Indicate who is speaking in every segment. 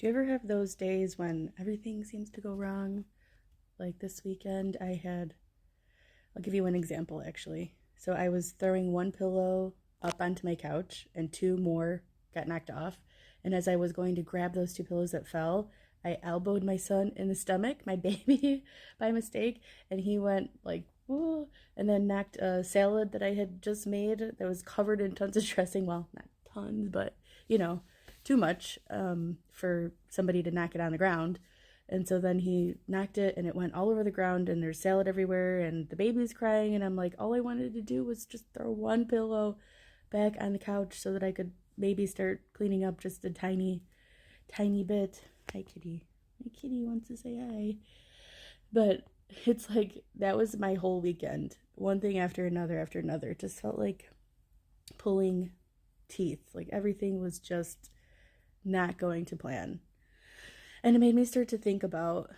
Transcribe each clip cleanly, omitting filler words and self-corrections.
Speaker 1: Do you ever have those days when everything seems to go wrong? Like this weekend, I'll give you one example actually. So I was throwing one pillow up onto my couch and two more got knocked off. And as I was going to grab those two pillows that fell, I elbowed my son in the stomach, my baby, by mistake. And he went like, whoa, and then knocked a salad that I had just made that was covered in tons of dressing. Well, not tons, but you know, too much for somebody to knock it on the ground. And so then he knocked it and it went all over the ground and there's salad everywhere and the baby's crying. And I'm like, all I wanted to do was just throw one pillow back on the couch so that I could maybe start cleaning up just a tiny, tiny bit. Hi, kitty. My kitty wants to say hi. But it's like, that was my whole weekend. One thing after another after another. It just felt like pulling teeth. Like everything was just not going to plan. And it made me start to think about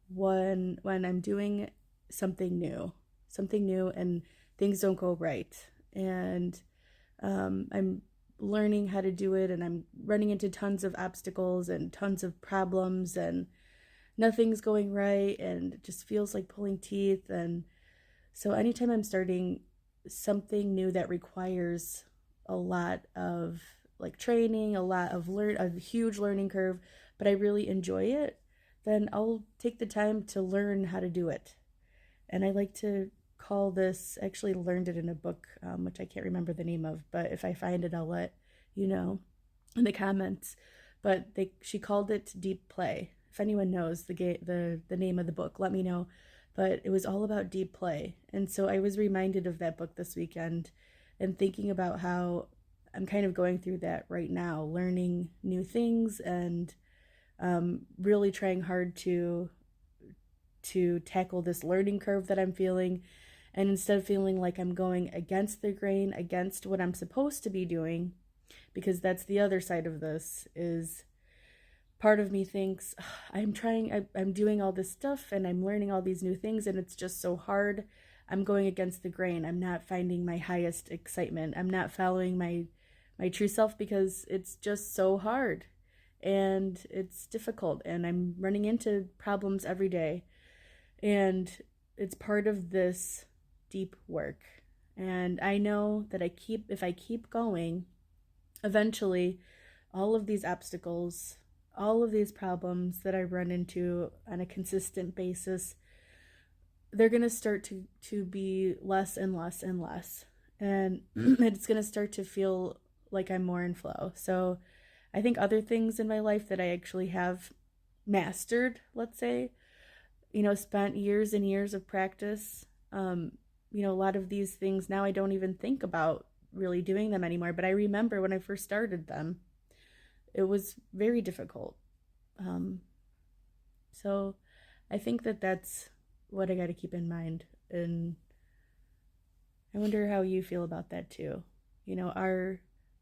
Speaker 1: when I'm doing something new and things don't go right. And I'm learning how to do it and I'm running into tons of obstacles and tons of problems and nothing's going right and it just feels like pulling teeth. And so anytime I'm starting something new that requires a lot of like training, a huge learning curve, but I really enjoy it, then I'll take the time to learn how to do it. And I like to call this, I actually learned it in a book, which I can't remember the name of, but if I find it, I'll let you know in the comments. But she called it deep play. If anyone knows the name of the book, let me know. But it was all about deep play. And so I was reminded of that book this weekend and thinking about how I'm kind of going through that right now, learning new things and really trying hard to tackle this learning curve that I'm feeling. And instead of feeling like I'm going against the grain, against what I'm supposed to be doing, because that's the other side of this, is part of me thinks I'm doing all this stuff and I'm learning all these new things and it's just so hard. I'm going against the grain. I'm not finding my highest excitement. I'm not following my true self because it's just so hard and it's difficult and I'm running into problems every day. And it's part of this deep work. And I know that if I keep going, eventually all of these obstacles, all of these problems that I run into on a consistent basis, they're going to start to be less and less and less. And it's going to start to feel like I'm more in flow. So I think other things in my life that I actually have mastered, let's say, spent years and years of practice. A lot of these things now I don't even think about really doing them anymore. But I remember when I first started them, it was very difficult. So I think that that's what I got to keep in mind. And I wonder how you feel about that too.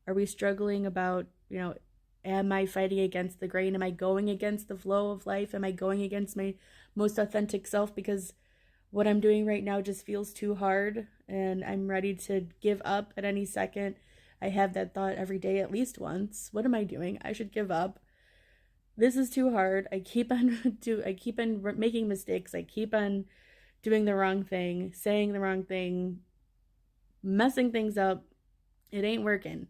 Speaker 1: Are we struggling about, am I fighting against the grain? Am I going against the flow of life? Am I going against my most authentic self because what I'm doing right now just feels too hard and I'm ready to give up at any second? I have that thought every day at least once. What am I doing? I should give up. This is too hard. I keep on making mistakes. I keep on doing the wrong thing, saying the wrong thing, messing things up. It ain't working.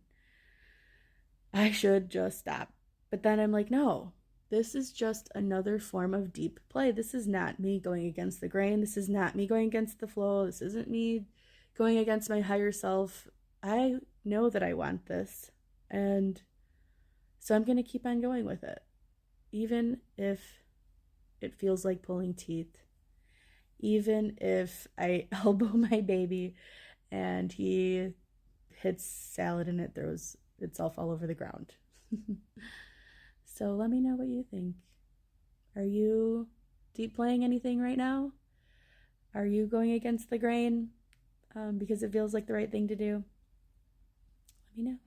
Speaker 1: I should just stop. But then I'm like, no, this is just another form of deep play. This is not me going against the grain. This is not me going against the flow. This isn't me going against my higher self. I know that I want this. And so I'm going to keep on going with it. Even if it feels like pulling teeth. Even if I elbow my baby and he hits salad and it throws itself all over the ground. So let me know what you think. Are you deep playing anything right now? Are you going against the grain because it feels like the right thing to do? Let me know.